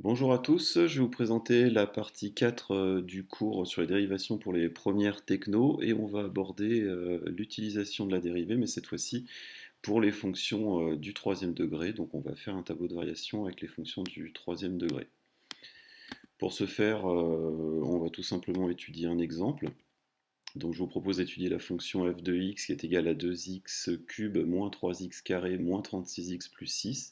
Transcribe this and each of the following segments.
Bonjour à tous, je vais vous présenter la partie 4 du cours sur les dérivations pour les premières techno et on va aborder l'utilisation de la dérivée, mais cette fois-ci pour les fonctions du troisième degré. Donc on va faire un tableau de variation avec les fonctions du troisième degré. Pour ce faire, on va tout simplement étudier un exemple. Donc je vous propose d'étudier la fonction f de x qui est égale à 2x cube moins 3x carré moins 36x plus 6.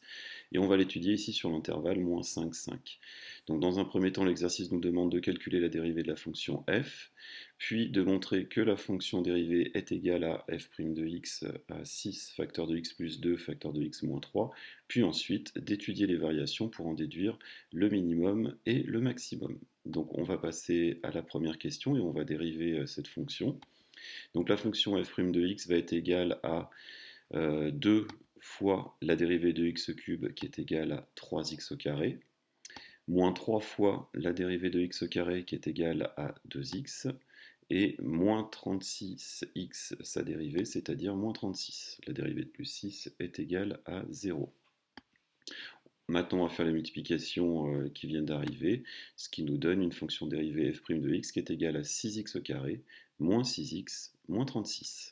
Et on va l'étudier ici sur l'intervalle moins 5, 5. Donc dans un premier temps, l'exercice nous demande de calculer la dérivée de la fonction f, puis de montrer que la fonction dérivée est égale à f' de x à 6 facteur de x plus 2 facteur de x moins 3, puis ensuite d'étudier les variations pour en déduire le minimum et le maximum. Donc on va passer à la première question et on va dériver cette fonction. Donc la fonction f' de x va être égale à 2 fois la dérivée de x cube qui est égale à 3x au carré, moins 3 fois la dérivée de x au carré qui est égale à 2x, et moins 36x sa dérivée, c'est-à-dire moins 36. La dérivée de plus 6 est égale à 0. Maintenant, on va faire les multiplications qui viennent d'arriver, ce qui nous donne une fonction dérivée f' de x qui est égale à 6x au carré, moins 6x, moins 36.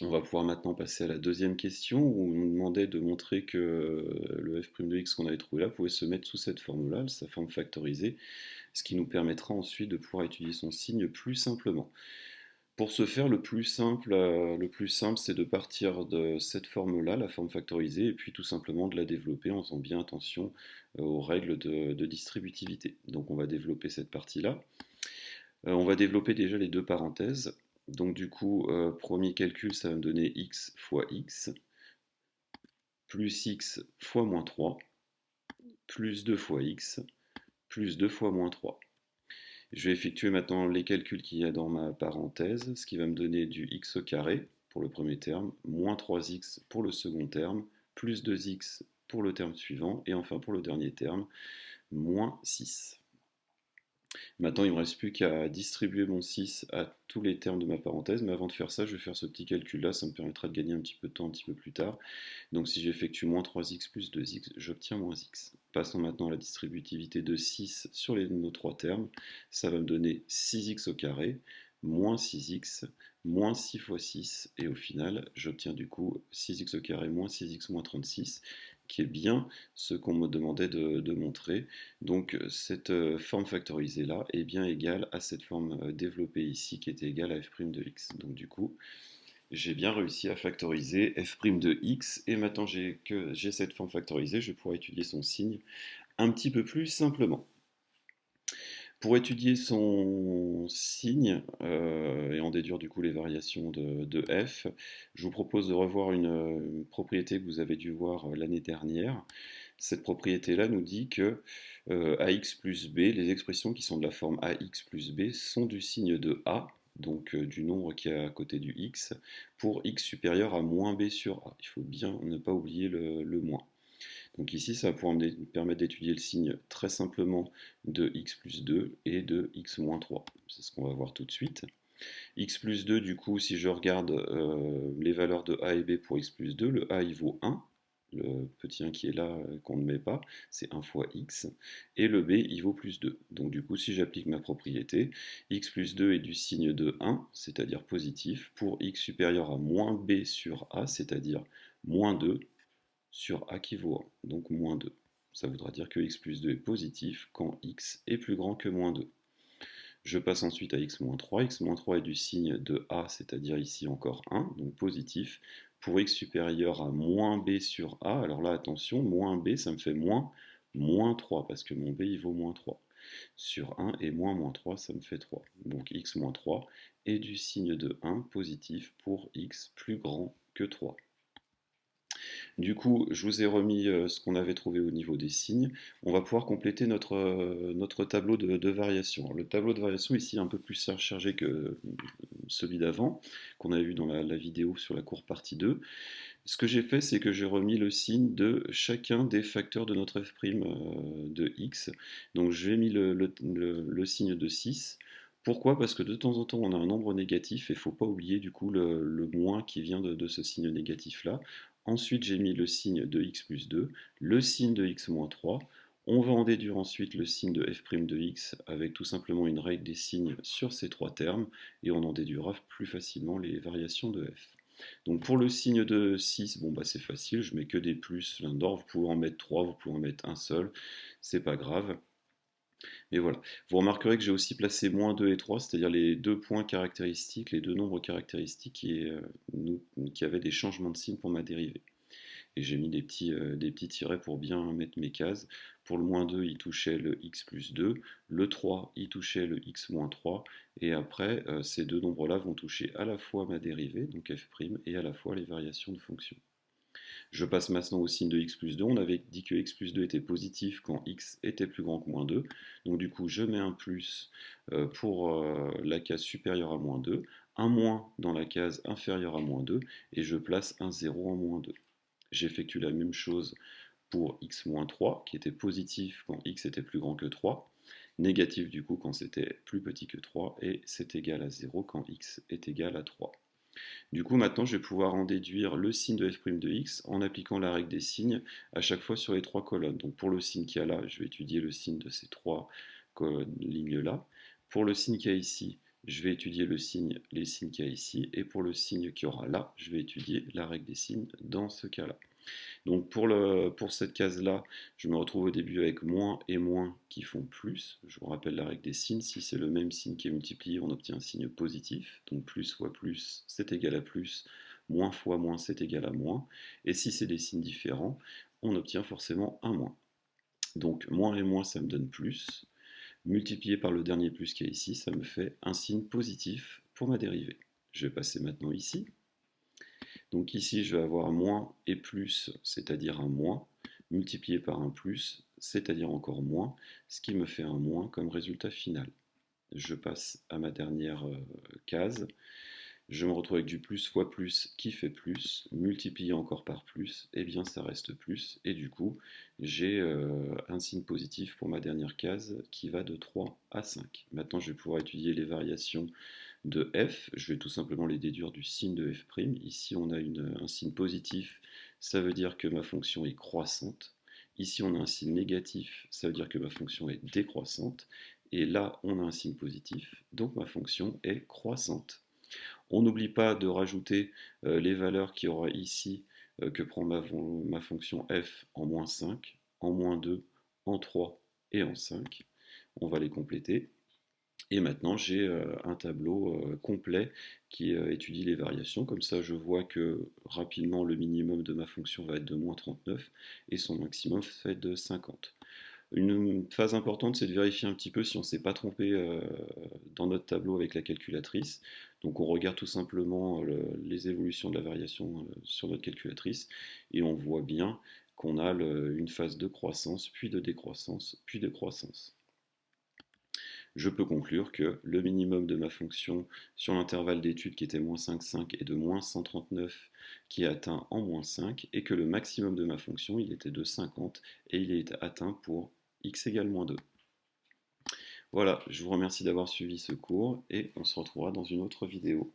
On va pouvoir maintenant passer à la deuxième question où on nous demandait de montrer que le f' de x qu'on avait trouvé là pouvait se mettre sous cette forme-là, sa forme factorisée, ce qui nous permettra ensuite de pouvoir étudier son signe plus simplement. Pour ce faire, le plus simple, c'est de partir de cette forme-là, la forme factorisée, et puis tout simplement de la développer en faisant bien attention aux règles de distributivité. Donc on va développer cette partie-là. On va développer déjà les deux parenthèses. Donc du coup, premier calcul, ça va me donner x fois x, plus x fois moins 3, plus 2 fois x, plus 2 fois moins 3. Je vais effectuer maintenant les calculs qu'il y a dans ma parenthèse, ce qui va me donner du x au carré pour le premier terme, moins 3x pour le second terme, plus 2x pour le terme suivant, et enfin pour le dernier terme, moins 6. Maintenant, il ne me reste plus qu'à distribuer mon 6 à tous les termes de ma parenthèse, mais avant de faire ça, je vais faire ce petit calcul-là, ça me permettra de gagner un petit peu de temps un petit peu plus tard. Donc si j'effectue moins 3x plus 2x, j'obtiens moins x. Passons maintenant à la distributivité de 6 sur nos trois termes. Ça va me donner 6x au carré, moins 6x, moins 6 fois 6, et au final, j'obtiens du coup 6x au carré moins 6x moins 36, qui est bien ce qu'on me demandait de montrer. Donc cette forme factorisée là est bien égale à cette forme développée ici qui était égale à f' de x. Donc du coup, j'ai bien réussi à factoriser f' de x, et maintenant que j'ai cette forme factorisée, je pourrai étudier son signe un petit peu plus simplement. Pour étudier son signe et en déduire du coup les variations de f, je vous propose de revoir une propriété que vous avez dû voir l'année dernière. Cette propriété-là nous dit que ax plus b, les expressions qui sont de la forme ax plus b sont du signe de a, donc du nombre qui est à côté du x, pour x supérieur à moins b sur a. Il faut bien ne pas oublier le moins. Donc ici, ça va pouvoir me permettre d'étudier le signe très simplement de x plus 2 et de x moins 3. C'est ce qu'on va voir tout de suite. X plus 2, du coup, si je regarde les valeurs de a et b pour x plus 2, le a il vaut 1. Le petit 1 qui est là, qu'on ne met pas, c'est 1 fois x. Et le b, il vaut plus 2. Donc du coup, si j'applique ma propriété, x plus 2 est du signe de 1, c'est-à-dire positif, pour x supérieur à moins b sur a, c'est-à-dire moins 2, sur a qui vaut 1, donc moins 2. Ça voudra dire que x plus 2 est positif quand x est plus grand que moins 2. Je passe ensuite à x moins 3. X moins 3 est du signe de a, c'est-à-dire ici encore 1, donc positif. Pour x supérieur à moins b sur a, alors là attention, moins b ça me fait moins 3, parce que mon b il vaut moins 3. Sur 1 et moins 3, ça me fait 3. Donc x moins 3 est du signe de 1 positif pour x plus grand que 3. Du coup, je vous ai remis ce qu'on avait trouvé au niveau des signes. On va pouvoir compléter notre tableau de variation. Alors, le tableau de variation ici est un peu plus chargé que celui d'avant, qu'on avait vu dans la vidéo sur la courbe partie 2. Ce que j'ai fait, c'est que j'ai remis le signe de chacun des facteurs de notre f' de x. Donc j'ai mis le signe de 6. Pourquoi? Parce que de temps en temps, on a un nombre négatif et il ne faut pas oublier du coup le moins qui vient de ce signe négatif-là. Ensuite, j'ai mis le signe de x plus 2, le signe de x moins 3. On va en déduire ensuite le signe de f' de x avec tout simplement une règle des signes sur ces trois termes et on en déduira plus facilement les variations de f. Donc pour le signe de 6, bon bah c'est facile, je mets que des plus là-dedans, vous pouvez en mettre 3, vous pouvez en mettre un seul, c'est pas grave. Et voilà. Vous remarquerez que j'ai aussi placé moins 2 et 3, c'est-à-dire les deux points caractéristiques, les deux nombres caractéristiques qui avaient des changements de signe pour ma dérivée. Et j'ai mis des petits tirets pour bien mettre mes cases. Pour le moins 2, il touchait le x plus 2. Le 3, il touchait le x moins 3. Et après, ces deux nombres-là vont toucher à la fois ma dérivée, donc f', et à la fois les variations de fonction. Je passe maintenant au signe de x plus 2. On avait dit que x plus 2 était positif quand x était plus grand que moins 2. Donc du coup, je mets un plus pour la case supérieure à moins 2, un moins dans la case inférieure à moins 2, et je place un 0 en moins 2. J'effectue la même chose pour x-3, qui était positif quand x était plus grand que 3, négatif du coup quand c'était plus petit que 3, et c'est égal à 0 quand x est égal à 3. Du coup, maintenant, je vais pouvoir en déduire le signe de f' de x en appliquant la règle des signes à chaque fois sur les trois colonnes. Donc pour le signe qu'il y a là, je vais étudier le signe de ces trois lignes-là. Pour le signe qu'il y a ici, je vais étudier les signes qu'il y a ici. Et pour le signe qu'il y aura là, je vais étudier la règle des signes dans ce cas-là. Donc pour cette case-là, je me retrouve au début avec moins et moins qui font plus. Je vous rappelle la règle des signes. Si c'est le même signe qui est multiplié, on obtient un signe positif. Donc plus fois plus, c'est égal à plus. Moins fois moins, c'est égal à moins. Et si c'est des signes différents, on obtient forcément un moins. Donc moins et moins, ça me donne plus. Multiplié par le dernier plus qui est ici, ça me fait un signe positif pour ma dérivée. Je vais passer maintenant ici. Donc ici, je vais avoir moins et plus, c'est-à-dire un moins, multiplié par un plus, c'est-à-dire encore moins, ce qui me fait un moins comme résultat final. Je passe à ma dernière case. Je me retrouve avec du plus fois plus qui fait plus, multiplié encore par plus, et bien ça reste plus, et du coup j'ai un signe positif pour ma dernière case qui va de 3 à 5. Maintenant je vais pouvoir étudier les variations de f, je vais tout simplement les déduire du signe de f'. Ici on a un signe positif, ça veut dire que ma fonction est croissante. Ici on a un signe négatif, ça veut dire que ma fonction est décroissante. Et là on a un signe positif, donc ma fonction est croissante. On n'oublie pas de rajouter les valeurs qu'il y aura ici que prend ma fonction f en moins 5, en moins 2, en 3 et en 5. On va les compléter. Et maintenant, j'ai un tableau complet qui étudie les variations. Comme ça, je vois que rapidement, le minimum de ma fonction va être de moins 39 et son maximum va être de 50. Une phase importante, c'est de vérifier un petit peu si on ne s'est pas trompé dans notre tableau avec la calculatrice. Donc on regarde tout simplement les évolutions de la variation sur notre calculatrice et on voit bien qu'on a une phase de croissance, puis de décroissance, puis de croissance. Je peux conclure que le minimum de ma fonction sur l'intervalle d'étude qui était moins 5,5 est de moins 139 qui est atteint en moins 5 et que le maximum de ma fonction il était de 50 et il est atteint pour x égale moins 2. Voilà, je vous remercie d'avoir suivi ce cours et on se retrouvera dans une autre vidéo.